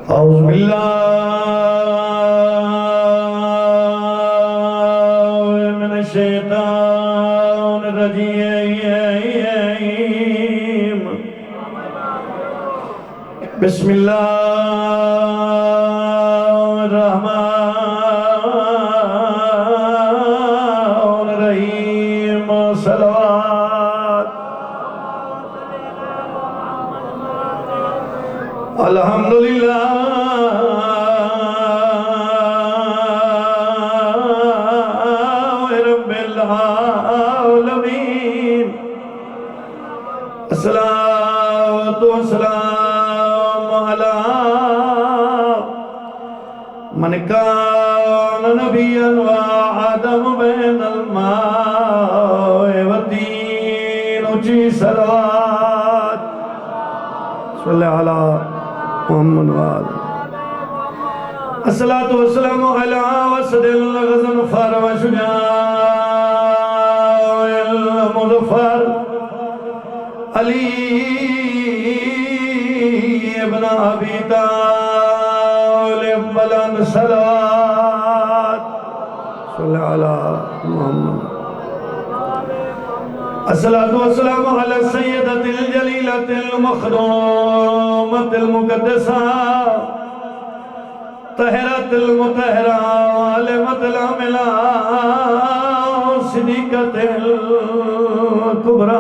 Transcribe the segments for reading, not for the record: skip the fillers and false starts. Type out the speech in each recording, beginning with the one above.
اعوذ باللہ من الشیطان الرجیم بسم اللہ الرحمن الرحیم صلوات الحمدللہ رب العالمین الصلاۃ والسلام علی من کان نبیا وآدم بین الماء والطین اونچی صلوات صلی علی محمد وآلہ الصلاة والسلام علی وسد الغضنفر وشجاع المظفر علی ابن ابی طالب بلند صلوات صلی علی محمد الصلاة والسلام على السيدة الجليلة المخدومة المقدسة طاهرة المطهرة عالمة العاملة صديقة الكبرى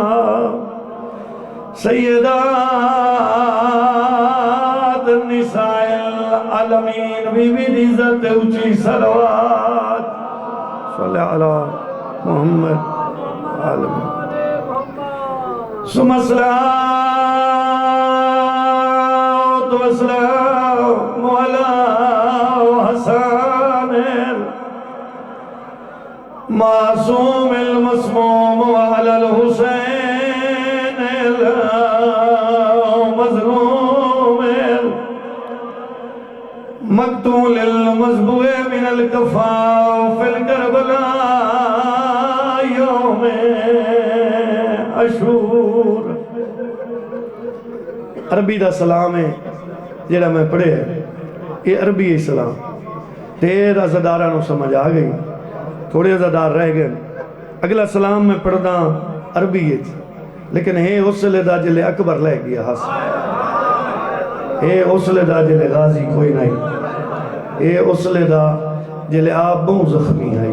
سيدات النساء العالمين بميزة وجه صلوات صلى على محمد عالمين ثم الصلاة والسلام على حسن المعصوم المصموم وعلى الحسين المظلوم المقتول المذبوح من الكفاف في الكربلاء يوم عاشور عربی دا سلام ہے جیڑا میں پڑھے یہ عربی سلام دیر ازدارہ نو سمجھ آ گئی تھوڑے ازدار رہ گئے اگلا سلام میں پڑھدا عربی ہے لیکن ہے اسلے دا جلے اکبر لے گیا حاصل ہے اسلے دا جلے غازی کوئی نہیں ہے اسلے دا جلے آپ بہت زخمی آئی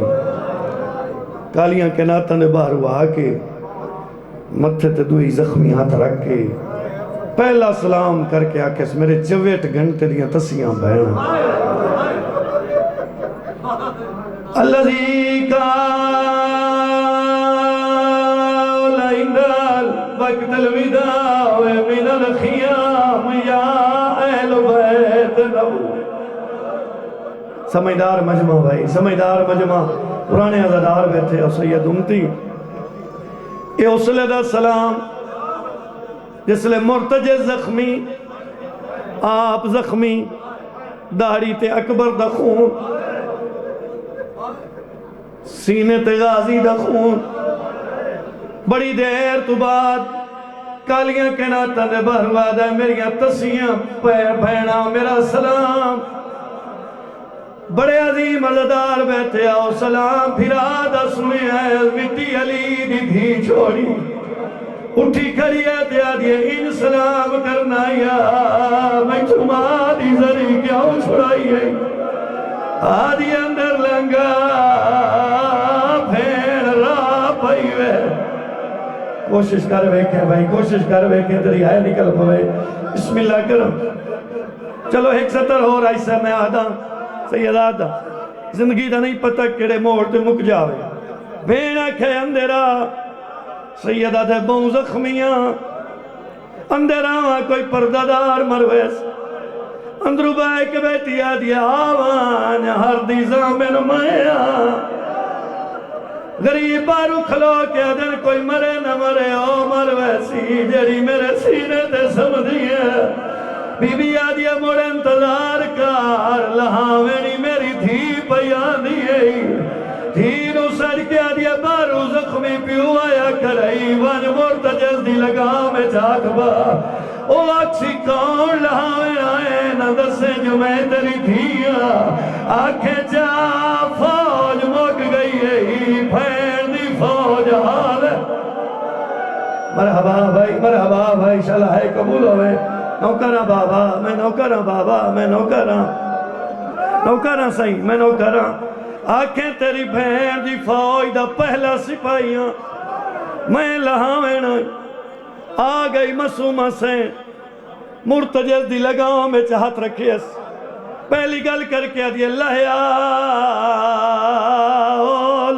کالیاں کے ناتاں نے باہر ہوا کے متھے تے دوئی زخمی ہاتھ رکھ کے پہلا سلام کر کے آکس میرے 24 گھنٹے دیاں تسیاں بہن الذی قال عند وقت الوداع من الخیام یا اہل بیت نبو سمجھدار مجمع بھائی سمجھدار مجمع پرانے عزدار بیٹھے اور سید امتی اے اسلے دا سلام جس لئے مرتجع زخمی آپ زخمی داڑھی تے اکبر دا خون سینے تے غازی دا خون بڑی دیر تو بعد کالیاں کے ناتاں دے بہرواد ہے میریاں تسیاں بہنا میرا سلام بڑے عظیم عزدار بیٹھے آؤ سلام پھرا دا سنے ہے مٹی علی دی دھی چھوڑی اٹھی کھڑی ہے تے آدھیے ان سلام کرنا یا میں چمادی زری کیوں چھڑائی ہے آدھی اندر لنگا پھین را پائی وے کوشش کر ویکھیں بھائی کوشش کر ویکھیں تیری آئے نکل پوے بسم اللہ کرم چلو ایک سطر ہو رہا اس سے میں آدھا سید آدھا زندگی دا نہیں پتہ کڑے موڑ تے مک جاوے بھینا کھے اندرہ سیدہ دے بہن زخمیاں اندر آوان کوئی پردادار مرویس اندرو بائے کے بیٹی آدھی آوان ہر دی زامن مایا غریب بارو کھلو کے دن کوئی مرے نہ مرے او مرویسی جڑی میرے سینے تے سمجھی ہے بی بی آدھی موڑ انتظار کار لہاوینی میری دھی پیان دیئے دھینو سڑ کے آدیا بارو زخمی پیو آیا کرائی وان مرتجز دی لگا میں جاک با او آکسی کون لہاوے آئے نہ دسے جو میں تیری دھیا آنکھیں جا فوج مک گئی ہے ہی پھین دی فوج حال ہے مرحبا بھائی شاللہ ہے قبول ہوئے نوکرہ بابا میں نوکرہ بابا میں نوکرہ صحیح میں نوکرہ آنکھیں تیری بھین دی فوج دا پہلا سپاہیاں میں لہاویں آ گئی مسومہ سے مرتجز دی لگاؤں میں چاہت رکھے اس پہلی گل کر کے دی اللہ یا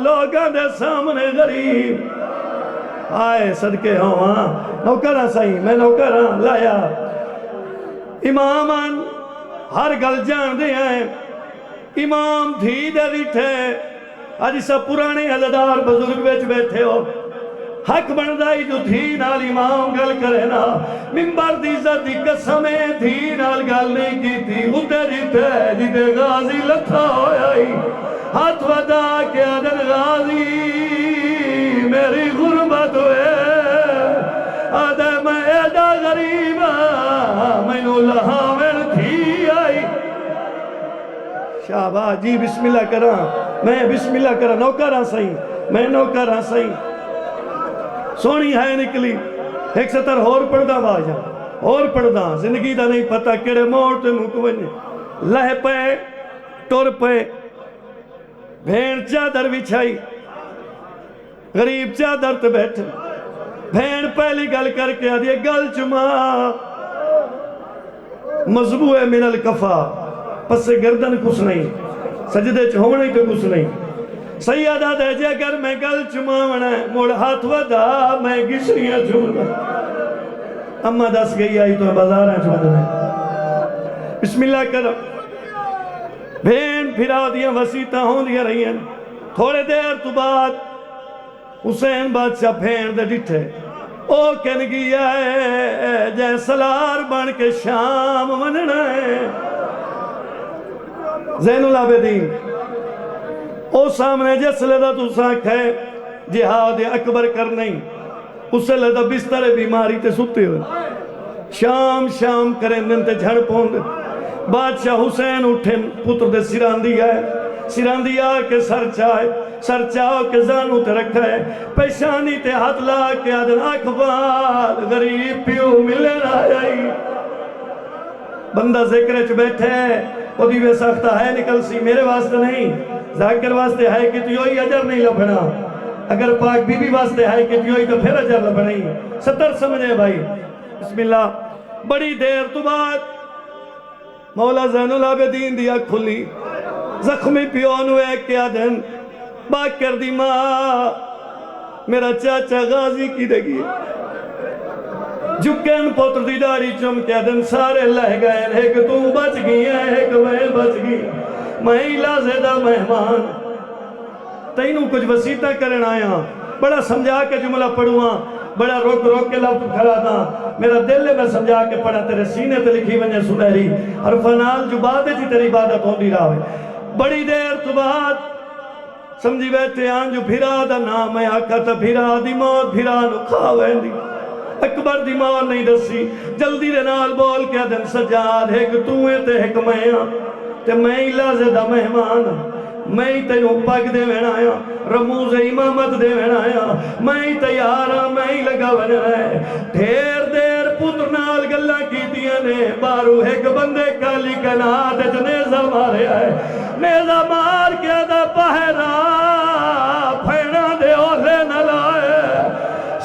لوگاں دے سامنے غریب آئے صدقے ہوں نوکرہ صحیح میں نوکرہ لایا امامان ہر گل جان دے ہیں امام دھی دے دیٹھے آج سب پرانے عزدار بزرگ بیچ بیٹھے ہو حق بندائی جو دھی نال امام گل کرے نا منبر دی عزت دی قسمیں دھی نال گل نہیں کی تھی اتے دیتے جیتے غازی لکھا ہوئی ہاتھ ودا کے آدن غازی میری غربت ہوئے آدھے میں ایڈا غریب میں نو لہاویں تھی آئی شاباش جی بسم اللہ کرا میں بسم اللہ کرا نوکرہ صحیح میں نوکرہ صحیح سونی ہے نکلی ایک ستر اور پڑھدا باجا اور پڑھدا زندگی دا نہیں پتا کڑے موڑ تے مکونے لہ پے ٹور پے بھین چادر بچھائی غریب چادر تے بیٹھے بھین پہلی گل کر کے آدھی گل چما مضبوع من الکفا پس گردن کچھ نہیں سجدے چھوڑنے کے کچھ نہیں سیادہ دے جے اگر میں گل چماونا ہے موڑ ہاتھ ودا میں گشریاں چھوڑا اما دس گئی آئی تو بازاراں چھوڑا بسم اللہ کرو بھین پھرا دیا وسیطہ ہوں دیا رہی ہیں تھوڑے دیر تو بعد حسین بادشاہ بھین دے ڈٹھے او کہن گیا ہے جے سلار بن کے شام مننا ہے زین العابدین او سامنے جس لدہ تو ساکھ ہے جہاد اکبر کر نہیں اسے لدہ بستر بیماری تے ستے ہوئے شام کریں ننتے جھڑ پوند بادشاہ حسین اٹھیں پتر دے سراندی آئے سراندی آ کے سر چاہو کے زانو تے رکھا ہے پیشانی تے ہاتھ لا کے آدن اکبر غریب پیو ملے آئی بندہ ذکر چ بیٹھے وہ دیوے ساختہ ہے نکل سی میرے واسطے نہیں ذاکر واسطے ہے کہ تو یوہی اجر نہیں لبھنا اگر پاک بی بی واسطے ہے کہ تو یوہی تو پھر اجر لبھنا ہی ستر سمجھے بھائی بسم اللہ بڑی دیر تو بعد مولا زین العابدین دیا کھلی زخمی پیونو ایک کیا دن باکر دی ماں میرا چاچا غازی کی دے گی جھکن پوتر دی داری چم کیا دن سارے لہ گئے ایک تو بچ گئی ہے ایک میں بچ گئی میں لازدہ مہمان تینوں کچھ وسیطہ کرن آیا بڑا سمجھا کے جملہ پڑھواں بڑا روک کے لفظ کھڑا تھا میرا دل میں سمجھا کے پڑھا تیرے سینے تے لکھی ونجے سنہری حرفنال جو بادے جی تیری عبادت ہوندی راوے بڑی دیر تو بعد سمجھی بیٹھے آن جو بھیرا دا نام ہے آقا تا بھیرا دی موت بھیرا نو کھاویں دی اکبر دی موت نہیں دسی جلدی دے نال بول کے دن سجاد ایک توئے تے ایک میں تے میں لازدہ مہمان میں تینوں پاک دے وین آیا رموز امامت دے وین آیا میں تیارا میں لگا ون ہے ڈھیر دیر پتر نال گلہ کی دیا نے بارو ایک بندے کالی کنات جنیزہ مارے آئے نیزہ مار کے دا پہرا پھینا دے اوہلے نہ لائے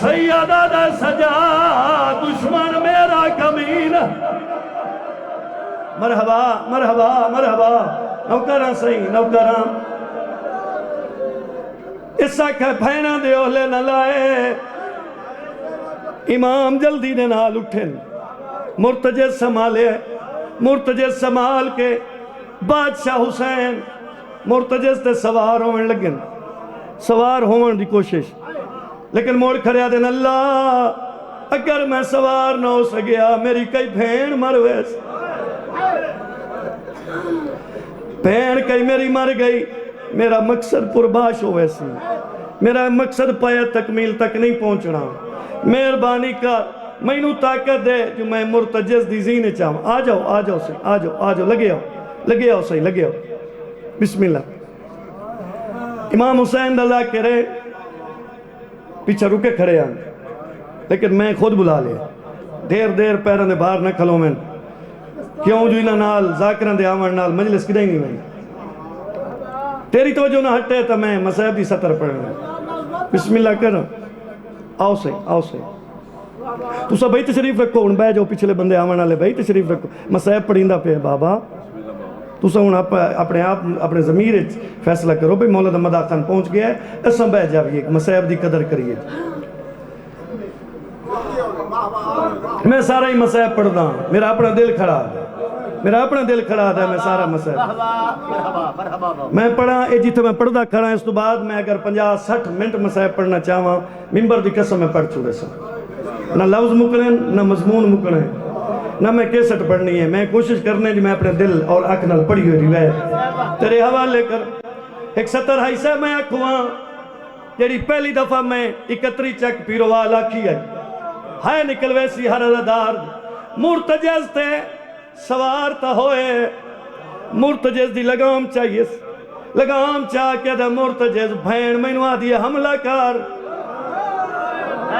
سیدہ دا سجا دشمن میرا کمین مرحبا مرحبا مرحبا نوکران صحیح نوکران اس ساکھا پھینا دے اولے نہ لائے امام جلدی نے نال اٹھن مرتجز سمالے مرتجز سمال کے بادشاہ حسین مرتجز تے سوار ہونے لگن سوار ہونے دی کوشش لیکن موڑ کھڑیا دن اللہ اگر میں سوار نہ ہو سکیا میری کئی بھین مرویس بھین کئی میری مر گئی میرا مقصد پرباش ہو ویسی میرا مقصد پایا تکمیل تک نہیں پہنچنا مہربانی کا مینو طاقت دے جو میں مرتجز دی زین چاہوں. آ جاؤ آ جاؤ سی آ جاؤ آ جاؤ لگے آؤ صحیح لگے آؤ. بسم اللہ. امام حسین اللہ کرے پیچھے رکے کھڑے ہیں لیکن میں خود بلا لیا. دیر پیروں دے باہر نہ کھلو میں کیوں جو انہاں نال ذاکران دے آمن نال مجلس کدھے نہیں میں تیری توجہ نہ ہٹے تو میں مصائب دی سطر پڑھنا. بسم اللہ کر. آؤ صحیح تو سب بھائی تشریف رکھو. ہن بہ جاؤ پچھلے بندے آمن والے بھائی تشریف رکھو. مصائب پڑھیندا پہ بابا تو سب ہن اپنے آپ اپنے ضمیر فیصلہ کرو بھئی مولا دا مدہ خان پہنچ گیا ہے اساں بہ جاویے مصائب دی قدر کریے. میں سارا ہی مصائب پڑھدا ہوں. میرا اپنا دل کھڑا ہے میں سارا مصائب میں پڑھا اے جتنے میں پڑھدا کھڑا ہے. اس تو بعد میں اگر 50-60 منٹ مصائب پڑھنا چاہواں ممبر دی قسم میں پڑھ چھوڑے سا. نہ لفظ مکنے نہ مضمون مکنے نہ میں کیسٹ پڑھنی ہے. میں کوشش کرنے جو میں اپنے دل اور آنکھ نال پڑھی ہوئی روایت تیرے حوالے کر. ایک سطر حیثہ میں آکھواں جیڑی پہلی دفعہ میں 31 چک پیروال آکھی ہے نکل ویسی ہر عزدار مرتجز تے سوار تا ہوئے. مرتجز دی لگام چاہیے لگام چاہ کے دا مرتجز بھین مینو آدھی حملہ کر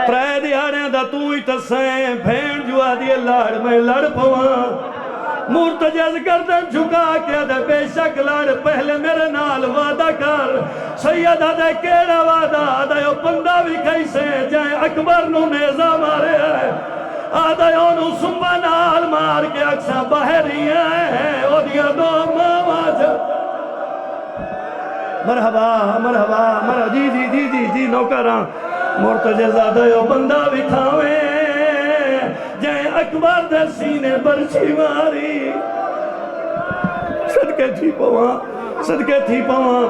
ترے دیہاڑیاں دا تو ہی تسیں بھین جو آدھی لڑ میں لڑ پواں. مرتجز گردن جھکا کے دے بے شک لڑ پہلے میرے نال وعدہ کر. سید دے کیڑا وعدہ دے او بندہ بھی کیسے جائیں اکبر نو نیزہ مارے ہے آدھے انہوں سنبا نال مار کے اکساں باہری ہیں او دیا دو ماما مرحبا جی نوکران مرتجز آدھے او بندہ بھی کھاویں جائیں اکبر دے سینے برچی ماری. صدقے تھی پواں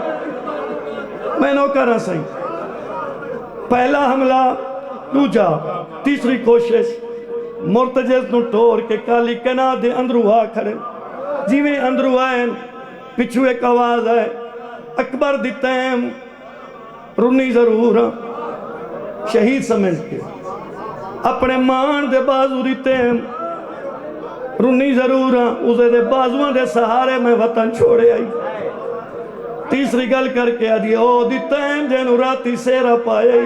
میں نوکران سہی. پہلا حملہ دوجا تیسری کوشش مرتجز نو ٹور کے کالی کنا دے اندرو آ کھڑے. جیویں اندرو آئیں پچھو ایک آواز ہے اکبر دی تیم رونی ضرور شہید سمجھ کے اپنے مان دے بازو دی تیم رونی ضرور اسے دے بازوان دے سہارے میں وطن چھوڑے آئی. تیسری گل کر کے آدھی او دی تیم جنو راتی سیرہ پائے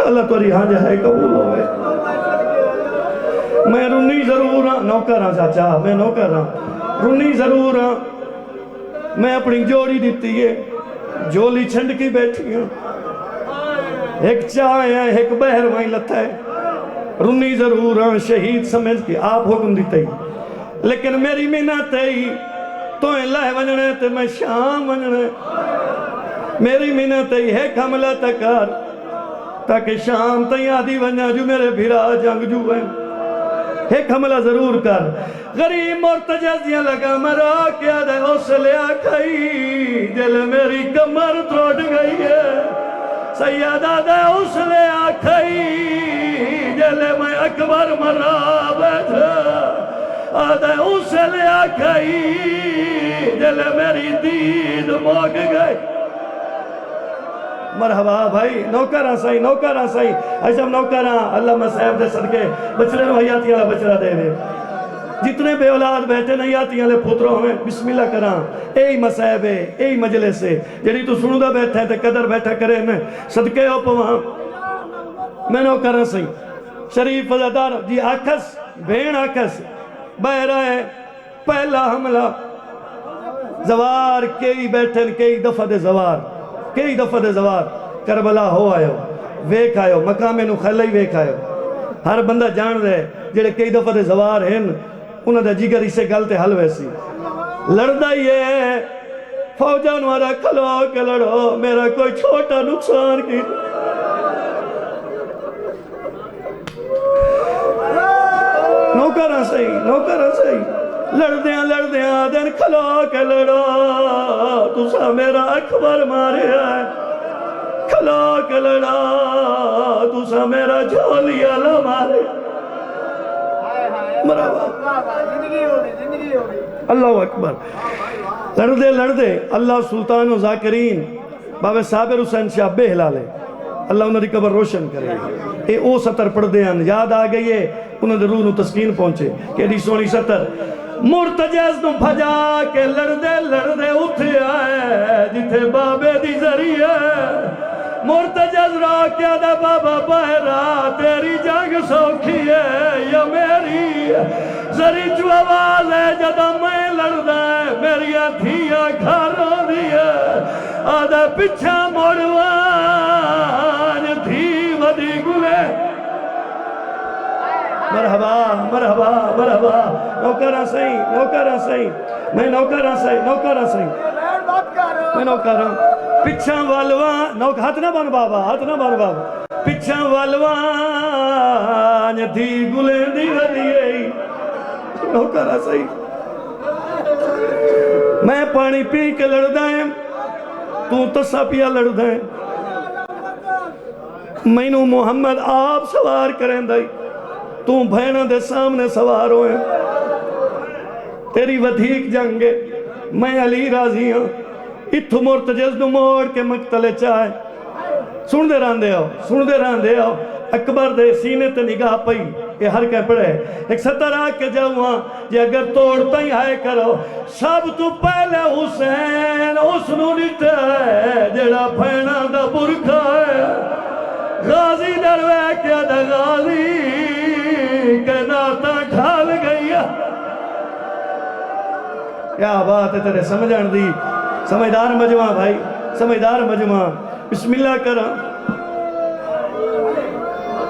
اللہ توری ہاں جائے قبول ہوئے. میں رونی ضرور ہاں نوکر ہاں چاچا میں نوکر ہاں رونی ضرور ہاں. میں اپنی جوڑی دیتی ہے جولی چھنڈ کی بیٹھی ہوں ایک چاہے ہیں ایک بہر وہیں لتا ہے. رونی ضرور ہاں شہید سمجھ کے آپ حکم دیتے ہی لیکن میری منت ہی تو اللہ ونجنے تے میں شام ونجنے میری منت ہی ایک حملہ تکار تاکہ شام تھی آدھی ونجا جو میرے بھیرا جنگ جو ہیں. ایک حملہ ضرور کر. غریب مرتجزیاں لگا مرا کیا دے حوصلے آکھائی دل میری کمر تروٹ گئی ہے. سیدہ دے حوصلے آکھائی دل میں اکبر مرا بیٹھا آدھے حوصلے آکھائی دل میری دید موگ گئی. مرحبا بھائی نوکران صحیح ایسا نوکران اللہ مسائب دے صدقے بچڑے نو حیاتی اللہ بچڑا دے دے. جتنے بے اولاد بیٹھے نہیں آتی ہیں لے پتروں ہمیں بسم اللہ کران اے مسائب ہے اے مجلس ہے جڑی تو سنو دا بیٹھا ہے تے قدر بیٹھا کرے میں صدقے ہو پوہاں. میں نوکران صحیح شریف فضادار جی آکھس بین آکھس بہرہ ہے پہلا حملہ زوار کئی بیٹھن کئی دفعہ دے زوار کربلا ہو آئے ہو ویک آئے ہو مقام نو خیلی ویک آئے ہو. ہر بندہ جان رہے جڑے کئی دفعہ دے زوار ہیں انہوں نے جگر اسے گلتے حل ویسی لڑدا ہی ہے فوجان وارا کھلو کے لڑو میرا کوئی چھوٹا نقصان کی نوکران صحیح لڑدیاں دن کھلو کے لڑو تسا میرا اکبر مارے ہے کھلو کے لڑو تسا میرا جھولی اللہ مارے. اللہ اکبر. لڑدے اللہ سلطان و ذاکرین بابے صابر حسین شاہ بے حلالے اللہ انہوں دی قبر روشن کرے اے او سطر پڑھ دے ہیں یاد آ گئی ہے انہوں دے روح نو تسکین پہنچے کہ دی سونی سطر مرتجز نو بھجا کے لڑدے اٹھے آئے جتھے بابے دی ذریعہ مرتجز را کیا دا بابا بہرا تیری جنگ سوکھی ہے یا میری ذری جو آواز ہے جدا میں لڑدا ہے میری دھیاں گھروں دی ہے آدھا پچھا موڑوان دھی ودی گلے مرحبا مرحبا مرحبا نوکرہ صحیح میں نوکرہ صحیح میں نوکرہ پچھا والوان ہاتھ نہ بن بابا پچھا والوان دھی گلے دی ودی ہے نوکرہ صحیح میں پانی پی کے لڑدا ہے تو تسا پیا لڑدا ہے مینوں محمد آپ سوار کریں دائی تو بھینا دے سامنے سوار ہوئے تیری ودھیک جنگے میں علی راضی ہوں اتھو مرتجز نو موڑ کے مقتل چاہے سن دے راندے آؤ اکبر دے سینے تے نگاہ پئی یہ ہر کہہ پڑے ایک ستر آکے جاؤں جی اگر توڑتا ہی آئے کرو سب تو پہلے حسین اس نو نیٹے جڑا پھینا دا برکھا ہے غازی دروے کیا دا غازی کہ ناتا ڈھال گئی کیا بات ہے تیرے سمجھان دی سمجھدار مجمع بھائی سمجھدار مجمع بسم اللہ کرا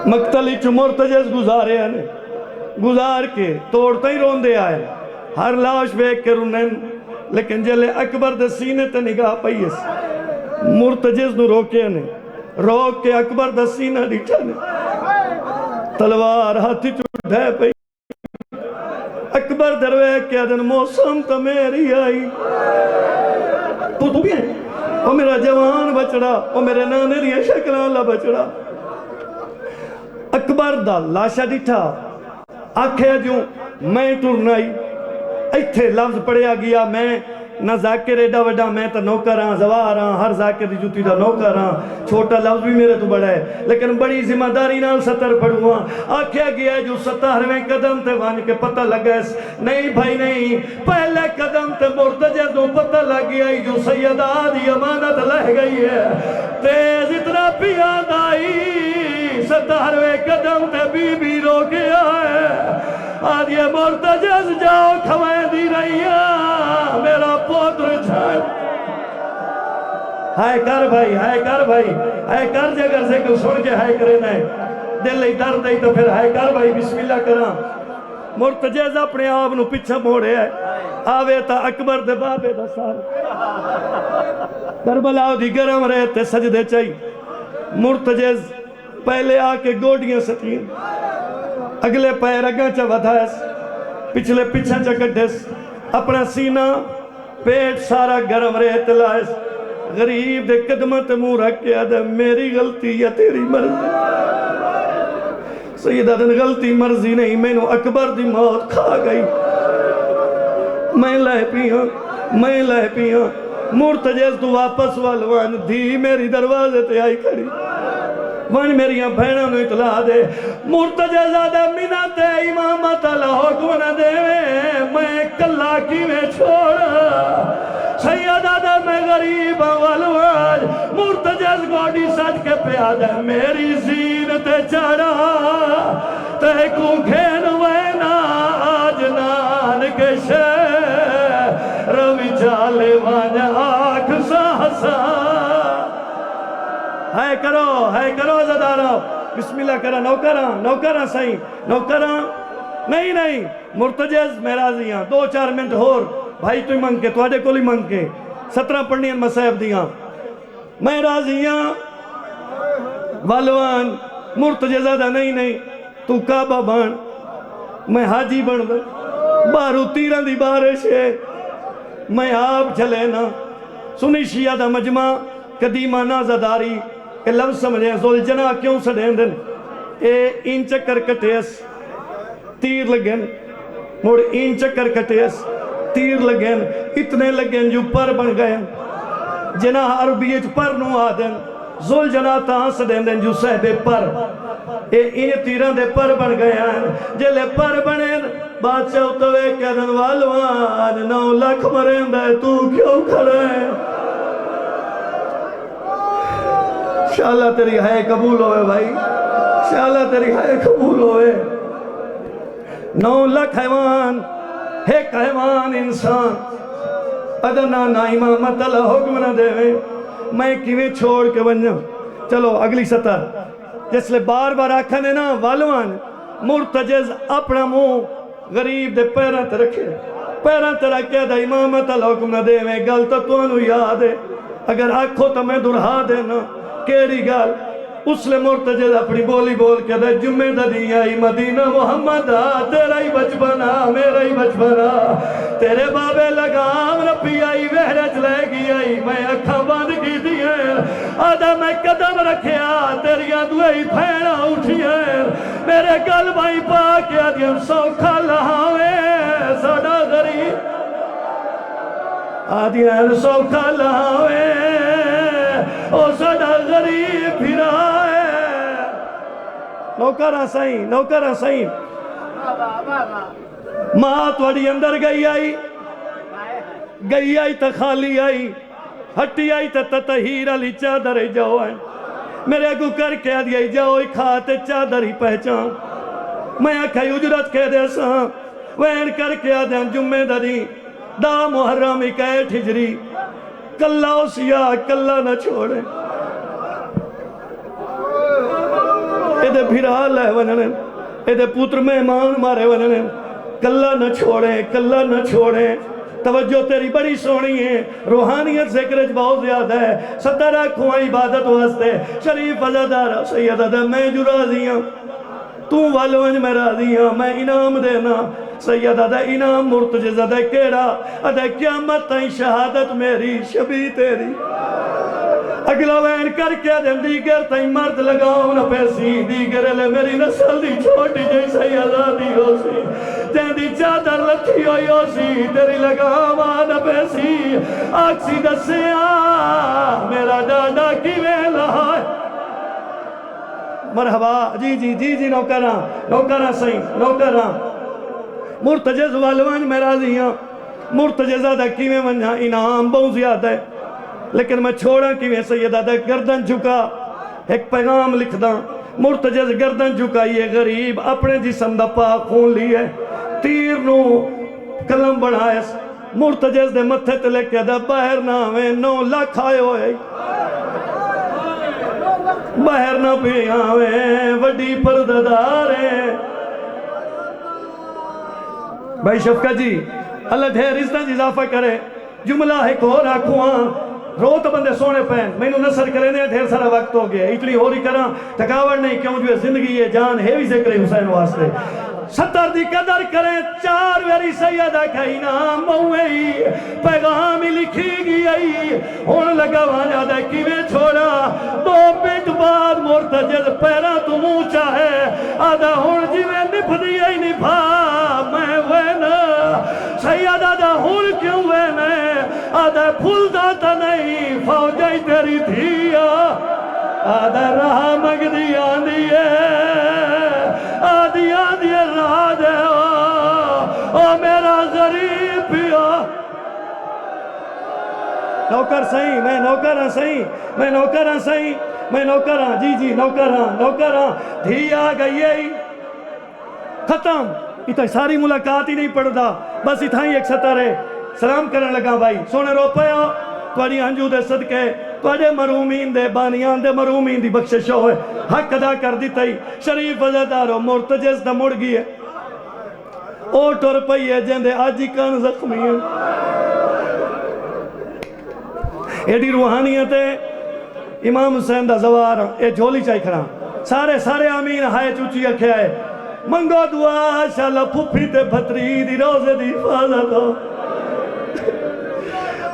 مقتلی چو مرتجز گزارے ہیں گزار کے توڑتا ہی رون دے آئے ہر لاش بیک کے رونن لیکن جلے اکبر دے سینے تے نگاہ پئیس مرتجز نو روکے ہیں روک کے اکبر دے سینہ ڈیٹھا نے تلوار ہاتھی چوڑھے پئی اکبر دروے کے دن موسم تا میری آئی تو بھی ہیں وہ میرا جوان بچڑا وہ میرے نانے دیئے شکل اللہ بچڑا اکبر دا لاشا ڈیٹھا آکھے جو میں ٹرنائی ایتھے لفظ پڑھیا گیا میں نہ ذاکر ایڈا وڈا میں تا نوکر ہاں زوار ہاں ہر ذاکر دی جوتی دا نوکر ہاں چھوٹا لفظ بھی میرے تو بڑا ہے لیکن بڑی ذمہ داری نال ستر پڑھوں ہاں آکھیا گیا جو 17ویں قدم تے وان کے پتہ لگا اس نہیں بھائی نہیں پہلے قدم تے مرتجز نو پتہ لگ گیا جو سیدہ دی امانت لہ گئی ہے تیز اتنا پیاد آئی 17ویں قدم تے بی بی رو گیا ہے آج یہ مرتجز جاؤ کھوائیں دی رہی ہے میرا پوتر چھائے ہائے کر بھائی ہائے کر جے اگر سے کل سن کے ہائے کرے نہیں دل ہی درد ہے تو پھر ہائے کر بھائی بسم اللہ کرا مرتجز اپنے آپ نو پچھا موڑے ہے آوے تا اکبر دے بابے دا سال کربلاؤ دی گرم رہتے سجدے چاہی مرتجز پہلے آکے گوڑیاں ستین اگلے پیر اگاں چا ودھائس پچھلے پچھا چا کٹھس اپنا سینہ پیٹ سارا گرم رہتے لائس غریب دے قدمت منہ رکھ کے آدھے میری غلطی یا تیری مرضی سیدہ دن غلطی مرضی نہیں میں نو اکبر دی موت کھا گئی میں لہ پیاں مرتجز تو واپس والوان دی میری دروازے تے آئی کھڑی وان میریاں بھینوں نے اطلاع دے مرتجز آدھے منت امامت اللہ حکم نہ دے میں کلا کی میں چھوڑا سید آدھے میں غریب والواج مرتجز گوڑی سج کے پہ آدھے میری زینت چڑھا تے کو گھین وینا آج نان کے شہ روی جالے وان آنکھ سہسا ہے کرو زدارو بسم اللہ کرا نوکرہ صحیح نوکرہ نہیں مرتجز میں راضی ہاں 2-4 منٹ ہور بھائی تو ہی منگ کے تو آڈے کو لی منگ کے 17 پڑھنی ہیں مسائب دیاں میں راضی ہاں والوان مرتجز آدھا نہیں تو کعبہ بان میں حاجی بن دے بارو تیران دی بارش ہے میں آپ چلے نا سنی شیعہ دا مجمع قدیمہ نازداری اے لفظ سمجھیں زلجنہ کیوں سڑیں دن اے این چکر کٹیس تیر لگن موڑ این چکر کٹیس تیر لگن اتنے لگن جو پر بن گئے جناح عربیت پر نو آدن زل جنات آنس دیں دیں جو صحبے پر ان تیران دے پر بن گئے ہیں جلے پر بنے بادشاہ اتوے کہدن والوان 9 لاکھ مرین دے تو کیوں کھڑے ہیں شاءاللہ تیری ہائے قبول ہوئے بھائی شاءاللہ تیری ہائے قبول ہوئے 9 لاکھ حیوان ایک حیوان انسان ادنا نا امامت اللہ حکم نہ دے میں کیویں چھوڑ کے بنجا چلو اگلی سطر جس لئے بار بار آکھا نے نا والوان مرتجز اپنا منہ غریب دے پیران تے رکھے پیران تے رکھے دا امامت اللہ حکم نہ دے میں گل تو انہوں یاد ہے اگر آکھو تو میں درہا دینا کیڑی گل اس لئے مرتجز اپنی بولی بول کے دے جمعہ دا دیا مدینہ محمد تیرا ہی بچپنا میرا ہی بچپنا تیرے بابے لگام رپی آئی وحرج لے گی آئی میں اکھا بند کی دیئے آدھا میں قدم رکھیا تیریاں دوئی پھیڑا اٹھیے میرے گل بھائی پاک آدھیاں سوکھا لہاوے ساڑا غریب آدھیاں سوکھا لہاوے او ساڑا غریب پھرا ہے نوکرہ سائیں ماں توڑی اندر گئی آئی تا خالی آئی ہٹی آئی تا تطہیر علی چادر جاؤ آئیں میرے اگو کر کے آدھی جاؤ کھاتے چادر ہی پہچان میں آکھائی اجرت کہہ دے ساں وین کر کے آدھیں جمعہ دری دا محرم اکیٹ ہجری کلہ اسیا کلہ نہ چھوڑیں ایدے بھیرال ہے وننے ایدے پوتر مہمان مارے وننے کلہ نہ چھوڑیں توجہ تیری بڑی سونی ہے روحانیت ذکرج بہت زیادہ ہے 17 کھوائیں عبادت واسطے شریف عزادار سیدہ میں جو راضی ہوں تو والوانج میں راضی ہوں میں انعام دینا سیدہ دا انعام مرتجزہ دا کیڑا ادھے قیامت تائیں شہادت میری شبی تیری اگلا وین کر کے دن دیگر تائیں مرد لگاؤں نہ پیسی دیگر لے میری نسل دی چھوٹی جیسے آزادی ہو سی تین دی چادر لکھی ہوئی ہو سی تیری لگاؤں نہ پیسی آکسی دسے میرا ڈاڈا کی ویلہ ہے مرحبا جی نوکران سائیں نوکران مرتجز والوان میں راضی ہوں مرتجزہ دا کیویں منجھا انعام بہت زیادہ ہے لیکن میں چھوڑا کیویں سیدہ دا گردن جھکا ایک پیغام لکھ دا مرتجز گردن جھکا یہ غریب اپنے جسم دا پاک خون لی ہے تیر نو کلم بڑھائے مرتجز دے متھے تے لے کے دا باہر نہ ہوئے 9 لاکھ آئے ہوئے باہر نہ بھی آوے وڈی پرددارے بھائی شفقہ جی اللہ دھیر ازدہ اضافہ کرے جملہ ہے کو راکھوان روت بندے سونے پہن میں انہوں نصر کرے نے دھیر سارا وقت ہو گیا اتنی ہو رہی کرا تھکاوٹ نہیں کیوں جو زندگی ہے جان ہے بھی ذکر حسین واسطے 70 دی قدر کریں 4 ویری سیدہ کا انعام موئی پیغام لکھی گئی ہون لگا وانا دے کیویں چھوڑا 2 منٹ بعد مرتجز پیرا تو موچا ہے آدھا ہون جی میں نپ دیا ہی نپا میں وینا سیدہ دا ہون کیوں وینا آدھا پھول داتا نہیں فوجائی تیری دھیا آدھا رہا مگ دی آندی ہے آدھی راہ دے او میرا غریب پیا نوکر سہیں میں نوکران جی نوکران دھی آ گئی ہے ختم اتنا ساری ملاقات ہی نہیں پڑھتا بس اتنا ہی ایک سطر ہے سلام کرنے لگا بھائی سونے رو پیا توڑی ہنجو دے صدقے توڑے مرومین دے بانیان دے مرومین دی بخشش ہوئے حق ادا کر دیتا ہی شریف عزادارو مرتجز دا مڑ گئی ہے اوٹ اور پئی ہے جن دے آجی کان زخمی ہیں ایڈی روحانیت ہے امام حسین دا زوار اے جھولی چاہی کھڑا سارے آمین ہائے چوچی رکھے آئے منگو دعا شالا پھپی تے بھتری دی روزے دی حفاظت ہو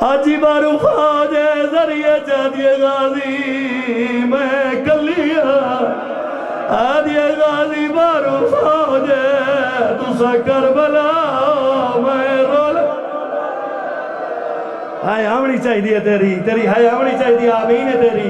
آجی بارو فوجے ذریعے چاہدیے غازی میں کلیا آدیے غازی بارو فوجے تسا کربلا میں رول ہائے آمنی چاہی دیئے تیری ہائے آمنی چاہی دیئے آمین ہے تیری